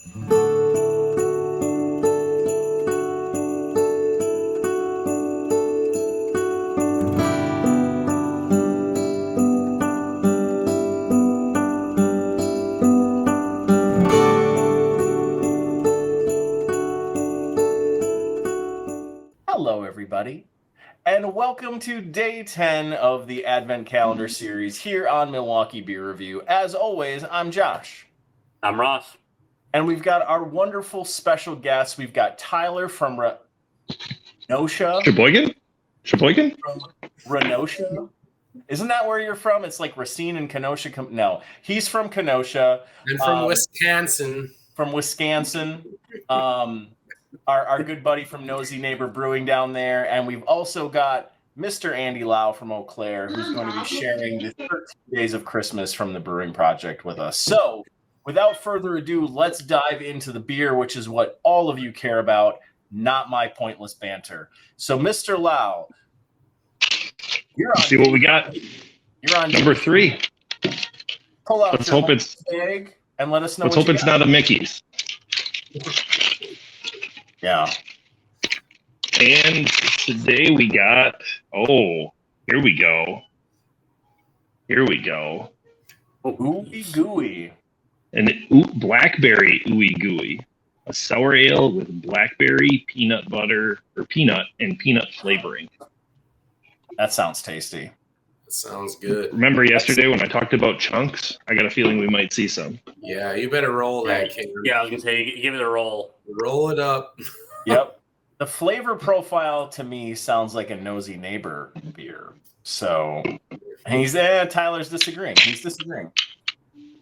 Hello, everybody, and welcome to day 10 of the Advent Calendar series here on MKE Beer Review. As always, I'm Josh. I'm Ross. And we've got our wonderful special guests. We've got Tyler from Renosha. Sheboygan? From Renosha? Isn't that where you're from? It's like Racine and Kenosha. No, he's from Kenosha. And from Wisconsin. From Wisconsin. Our good buddy from Nosy Neighbor Brewing down there. And we've also got Mr. Andy Lau from Eau Claire, who's going to be sharing the 13 Days of Christmas from the Brewing Project with us. So, without further ado, let's dive into the beer, which is what all of you care about, not my pointless banter. So, Mr. Lau, you're on. See what we got. You're on number 3. Pull out let's your hope it's bag and let us know. Let's hope it's not a Mickey's. Yeah. And today we got, here we go. Ooey gooey. An blackberry ooey gooey. A sour ale with blackberry, peanut butter, or peanut and peanut flavoring. That sounds tasty. That sounds good. Remember yesterday when I talked about chunks? I got a feeling we might see some. Yeah, you better roll that, King. Yeah, I was going to say, give it a roll. Roll it up. Yep. The flavor profile to me sounds like a Nosy Neighbor beer. So Tyler's disagreeing. He's disagreeing.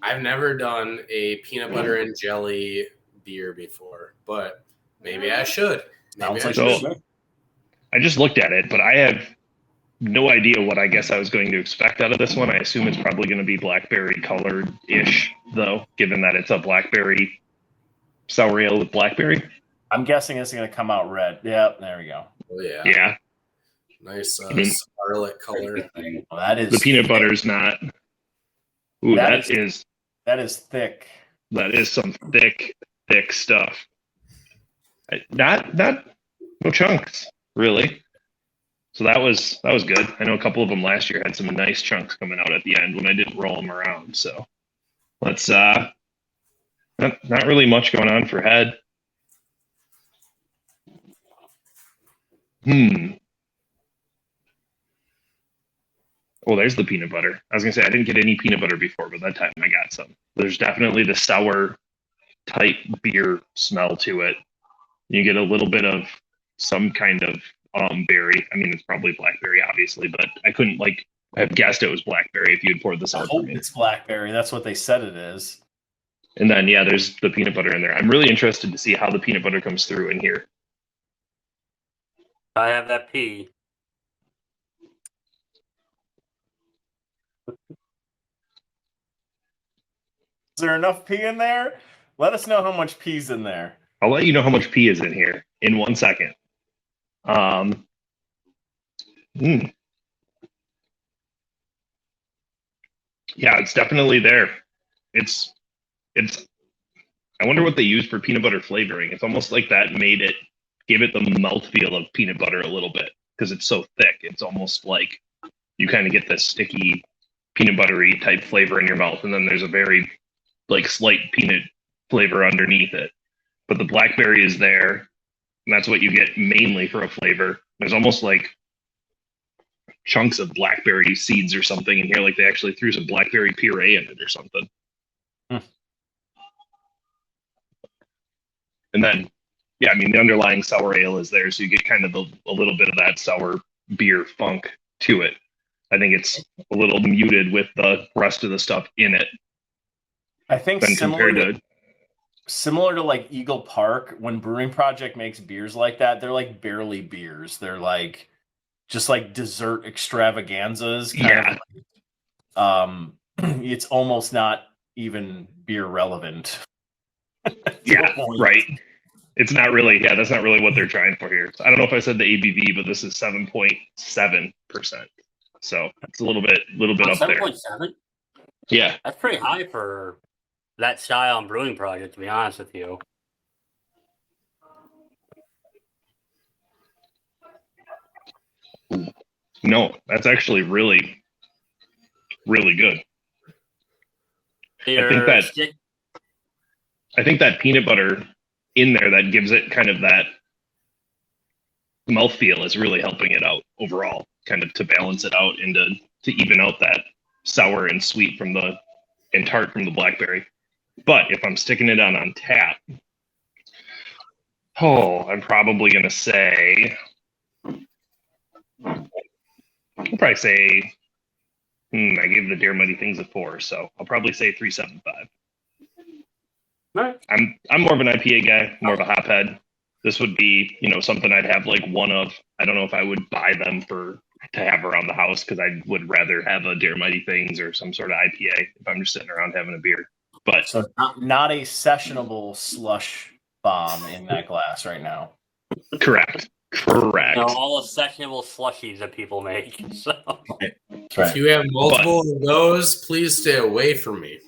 I've never done a peanut butter and jelly beer before, but maybe I should. Sounds like I just looked at it, but I have no idea what I guess I was going to expect out of this one. I assume it's probably going to be blackberry colored-ish, though, given that it's a blackberry sour ale with blackberry. I'm guessing it's going to come out red. Yep, there we go. Oh, yeah. Yeah. Nice scarlet color. Well, that is the peanut butter's not. Ooh, that is thick. That is some thick stuff. Not no chunks, really. So that was good. I know a couple of them last year had some nice chunks coming out at the end when I didn't roll them around. So let's not really much going on for head. Oh, there's the peanut butter. I was gonna say I didn't get any peanut butter before, but that time I got some. There's definitely the sour type beer smell to it. You get a little bit of some kind of berry. I mean, it's probably blackberry, obviously, but I couldn't have guessed it was blackberry if you had poured this out for me. It's blackberry. That's what they said it is. And then there's the peanut butter in there. I'm really interested to see how the peanut butter comes through in here. I have that pea. Is there enough pea in there? Let us know how much pea's in there. I'll let you know how much pea is in here in 1 second. Yeah, it's definitely there. It's I wonder what they use for peanut butter flavoring. It's almost like that gave it the mouthfeel of peanut butter a little bit because it's so thick. It's almost like you kind of get this sticky peanut buttery type flavor in your mouth, and then there's a very slight peanut flavor underneath it. But the blackberry is there, and that's what you get mainly for a flavor. There's almost like chunks of blackberry seeds or something in here, like they actually threw some blackberry puree in it or something. And then, yeah, I mean, the underlying sour ale is there, so you get kind of a little bit of that sour beer funk to it. I think it's a little muted with the rest of the stuff in it. I think similar to like Eagle Park, when Brewing Project makes beers like that, they're like barely beers. They're like just like dessert extravaganzas. It's almost not even beer relevant. Yeah, right. It's not really, that's not really what they're trying for here. I don't know if I said the ABV, but this is 7.7%. So it's a little bit up there. 7.7? Yeah. That's pretty high for that style and brewing project, to be honest with you. No, that's actually really, really good. I think that peanut butter in there that gives it kind of that mouthfeel is really helping it out overall, kind of to balance it out and to even out that sour and sweet and tart from the blackberry. But if I'm sticking it on Untappd, I'm probably going to say, I'll probably say, I gave the Dear Mighty Things a 4, so I'll probably say 3.75. Right. I'm more of an IPA guy, more of a hophead. This would be, something I'd have like one of. I don't know if I would buy them to have around the house because I would rather have a Dear Mighty Things or some sort of IPA if I'm just sitting around having a beer. But so not a sessionable slush bomb in that glass right now. Correct. All the sessionable slushies that people make. So right. If you have multiple of those, please stay away from me.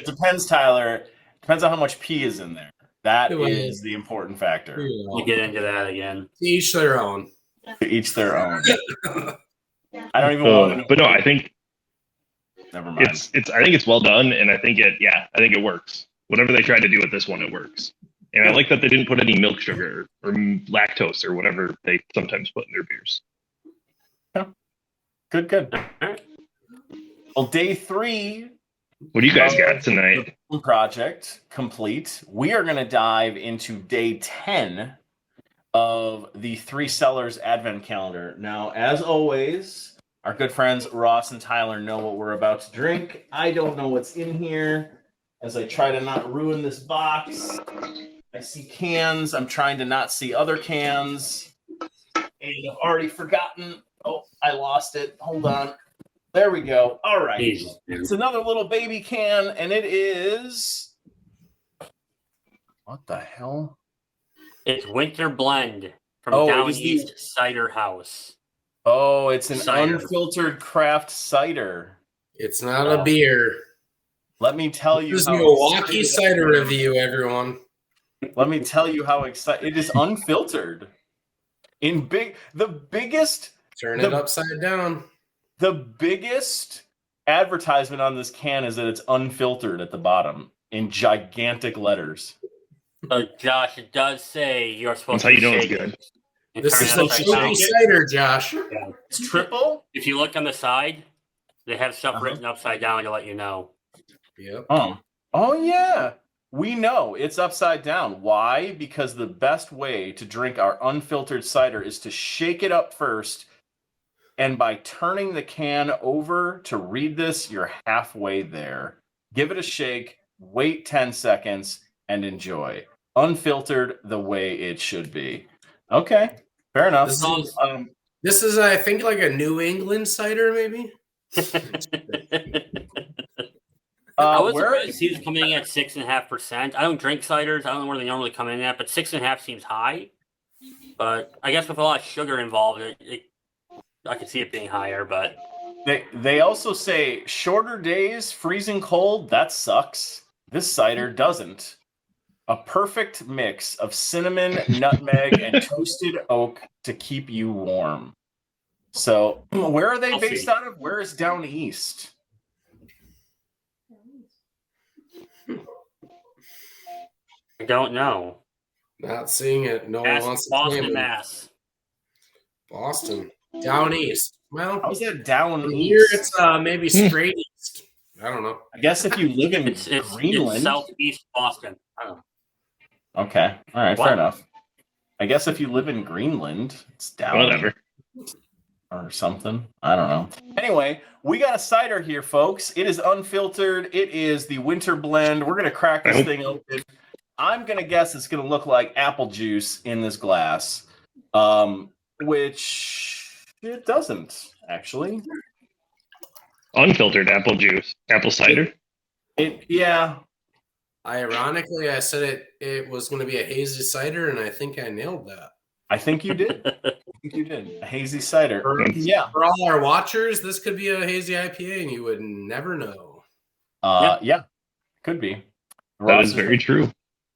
Depends, Tyler. Depends on how much pee is in there. That is the important factor. We'll get into that again. Each their own. Each their own. I don't even want to know. But no, I think never mind. I think it's well done, and I think it works. Whatever they tried to do with this one, it works. And I like that they didn't put any milk sugar or lactose or whatever they sometimes put in their beers. Yeah. Good. Well, day 3. What do you guys got tonight? Project complete. We are going to dive into day 10 of the Three Cellars Advent Calendar. Now, as always, our good friends Ross and Tyler know what we're about to drink. I don't know what's in here. As I try to not ruin this box, I see cans. I'm trying to not see other cans. And I've already forgotten. Oh, I lost it. Hold on. There we go. All right. Jesus. It's another little baby can, and it is... What the hell? It's Winter Blend from Down East Cider House. Oh, it's an unfiltered craft cider. It's not a beer. Let me tell you. This is Milwaukee Cider Review, everyone. Let me tell you how excited it is. Unfiltered. The biggest. Turn it upside down. The biggest advertisement on this can is that it's unfiltered at the bottom in gigantic letters. Josh, it does say you're supposed to. That's how you know it's good. This is a triple cider, Josh. Yeah. It's triple? If you look on the side, they have stuff written upside down to let you know. Yep. Oh yeah. We know it's upside down. Why? Because the best way to drink our unfiltered cider is to shake it up first. And by turning the can over to read this, you're halfway there. Give it a shake, wait 10 seconds, and enjoy. Unfiltered the way it should be. Okay, fair enough. This is I think, like a New England cider, maybe? I was surprised he was coming in at 6.5%. I don't drink ciders. I don't know where they normally come in at, but 6.5 seems high. But I guess with a lot of sugar involved, I could see it being higher. But they also say shorter days, freezing cold. That sucks. This cider doesn't. A perfect mix of cinnamon, nutmeg, and toasted oak to keep you warm. So, where are they based out of? Where is Down East? I don't know. Not seeing it. No one wants to Boston, Mass. Boston. Down East. Well, how's that down east? Here it's maybe straight east. I don't know. I guess if you live in Greenland. It's southeast Boston. I don't know. Okay. All right. Fair enough. I guess if you live in Greenland, it's down. Whatever. Or something. I don't know. Anyway, we got a cider here, folks. It is unfiltered. It is the Winter Blend. We're going to crack this thing open. I'm going to guess it's going to look like apple juice in this glass, which it doesn't, actually. Unfiltered apple juice. Apple cider? Yeah. Ironically, I said it was going to be a hazy cider, and I think I nailed that. I think you did. A hazy cider. For all our watchers, this could be a hazy IPA, and you would never know. Yeah, could be. That is very true.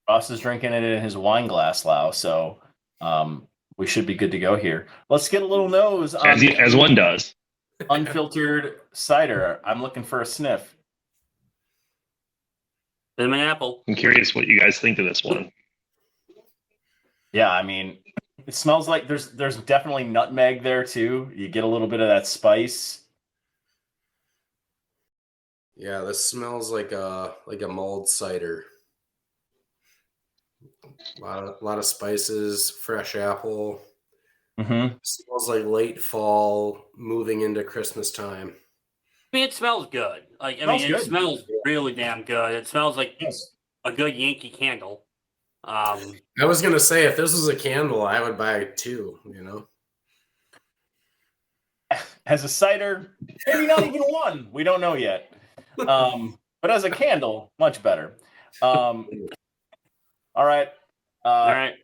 Ross is drinking it in his wine glass, Lau. So we should be good to go here. Let's get a little nose on as one does. Unfiltered cider. I'm looking for a sniff. Cinnamon apple. I'm curious what you guys think of this one. Yeah, I mean, it smells like there's definitely nutmeg there too. You get a little bit of that spice. Yeah, this smells like a mulled cider. A lot of spices, fresh apple. Mm-hmm. Smells like late fall, moving into Christmas time. I mean, it smells good. It smells really damn good. It smells like a good Yankee candle. I was gonna say, if this was a candle, I would buy 2. You know, as a cider, maybe not even 1. We don't know yet. But as a candle, much better. All right. All right.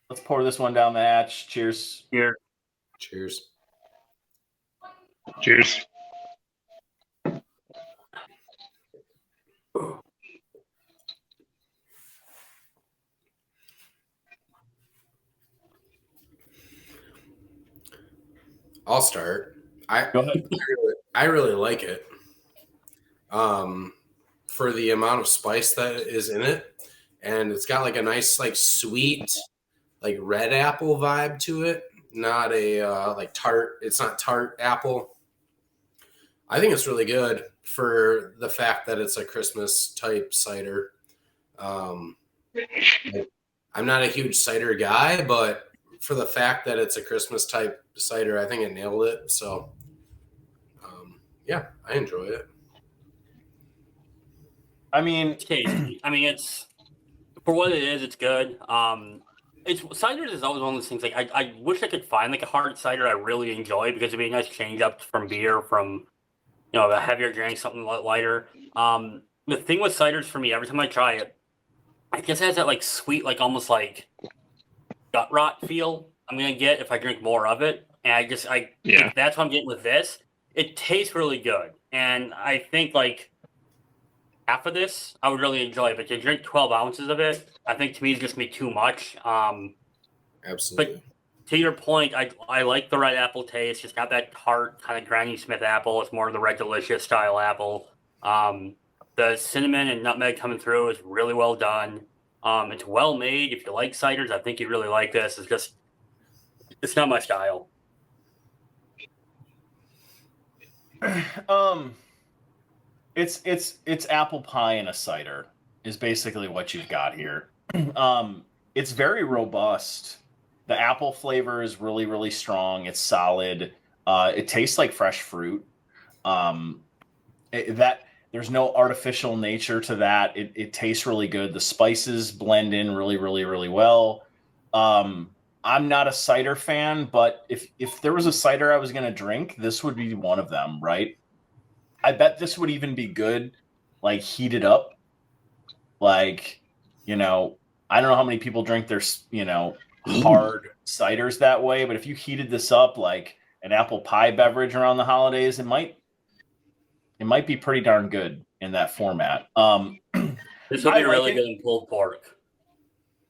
Let's pour this one down the hatch. Cheers. Here. Cheers. Cheers. I'll start. Go ahead. I really like it. For the amount of spice that is in it, and it's got like a nice, like sweet, like red apple vibe to it. Not a like tart. It's not tart apple. I think it's really good for the fact that it's a Christmas type cider. I'm not a huge cider guy, but for the fact that it's a Christmas type cider, I think it nailed it. So, yeah, I enjoy it. I mean, it's tasty. I mean, it's for what it is. It's good. Cider is always one of those things. Like I wish I could find like a hard cider I really enjoy because it'd be a nice change up from beer, from a heavier drink, something lighter. The thing with ciders for me, every time I try it, I guess it has that like sweet, like almost like gut rot feel I'm gonna get if I drink more of it. And I think that's what I'm getting with this. It tastes really good, and I think like half of this I would really enjoy. But to drink 12 ounces of it, I think to me it's just gonna be too much. Absolutely. But to your point, I like the red apple taste. It's got that tart kind of Granny Smith apple. It's more of the Red Delicious style apple. The cinnamon and nutmeg coming through is really well done. It's well made. If you like ciders, I think you really like this. It's not my style. It's apple pie in a cider is basically what you've got here. It's very robust. The apple flavor is really, really strong. It's solid. It tastes like fresh fruit. There's no artificial nature to that. It tastes really good. The spices blend in really, really, really well. I'm not a cider fan, but if there was a cider I was going to drink, this would be one of them, right? I bet this would even be good, like heated up. Like, I don't know how many people drink their, hard ciders that way, but if you heated this up like an apple pie beverage around the holidays, it might be pretty darn good in that format. This would be really good in pulled pork.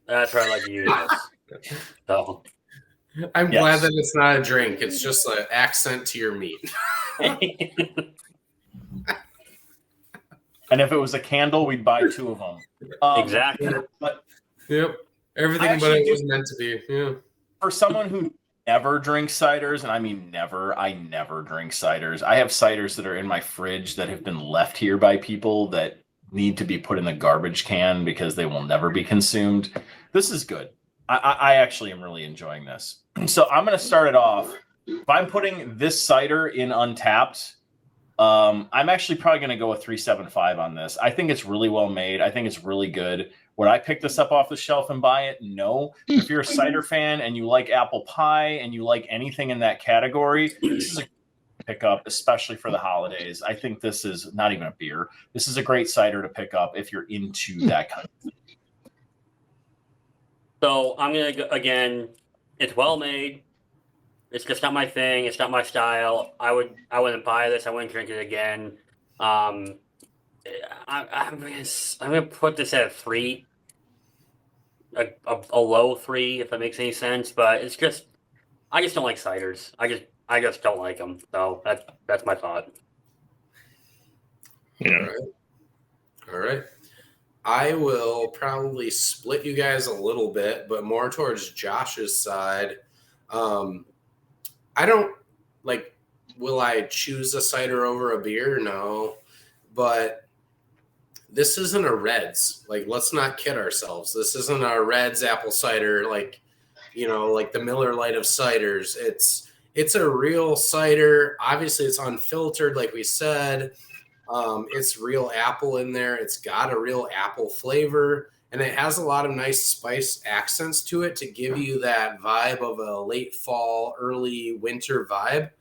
That's where I like to use this. So, I'm glad that it's not a drink. It's just an accent to your meat. And if it was a candle, we'd buy 2 of them. Exactly. But yep. Everything about it was meant to be. Yeah. For someone who never drinks ciders, and I mean never, I never drink ciders. I have ciders that are in my fridge that have been left here by people that need to be put in the garbage can because they will never be consumed. This is good. I actually am really enjoying this. So I'm going to start it off. If I'm putting this cider in Untappd, I'm actually probably going to go with 375 on this. I think it's really well made. I think it's really good. Would I pick this up off the shelf and buy it? No. If you're a cider fan and you like apple pie and you like anything in that category, this is a pickup, especially for the holidays. I think this is not even a beer. This is a great cider to pick up if you're into that kind of thing. So I'm going to, again, It's well made. It's just not my thing. It's not my style. I wouldn't buy this. I wouldn't drink it again. I'm gonna put this at a 3, a low 3, if that makes any sense. But it's just I just don't like ciders. I just don't like them. So that's my thought. Yeah. All right. I will probably split you guys a little bit, but more towards Josh's side. I don't like, will I choose a cider over a beer? No, but this isn't a Reds. Like, let's not kid ourselves. This isn't a Reds apple cider. Like, like the Miller Lite of ciders. It's a real cider. Obviously it's unfiltered. Like we said, it's real apple in there. It's got a real apple flavor, and it has a lot of nice spice accents to it to give you that vibe of a late fall, early winter vibe.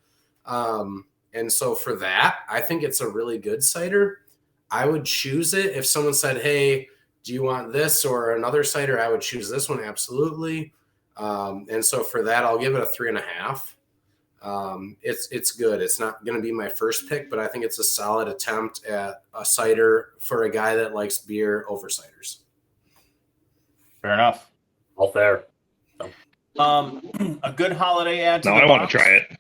And so for that, I think it's a really good cider. I would choose it. If someone said, hey, do you want this or another cider? I would choose this one. Absolutely. And so for that, I'll give it a 3.5. It's good. It's not going to be my first pick, but I think it's a solid attempt at a cider for a guy that likes beer over ciders. Fair enough. All fair. A good holiday add to No, the I box. want to try it.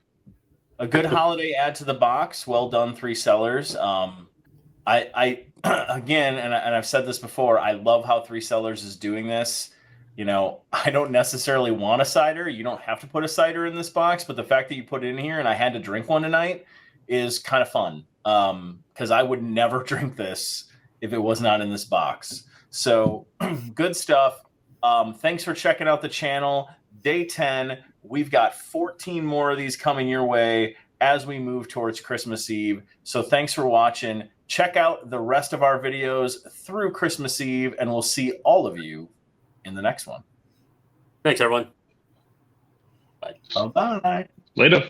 A good holiday add to the box. Well done, Three Cellars. I again, and I've said this before, I love how Three Cellars is doing this. I don't necessarily want a cider. You don't have to put a cider in this box, but the fact that you put it in here and I had to drink one tonight is kind of fun. Because I would never drink this if it was not in this box. So good stuff. Thanks for checking out the channel. Day 10. We've got 14 more of these coming your way as we move towards Christmas Eve. So thanks for watching. Check out the rest of our videos through Christmas Eve, and we'll see all of you in the next one. Thanks, everyone. Bye-bye. Later.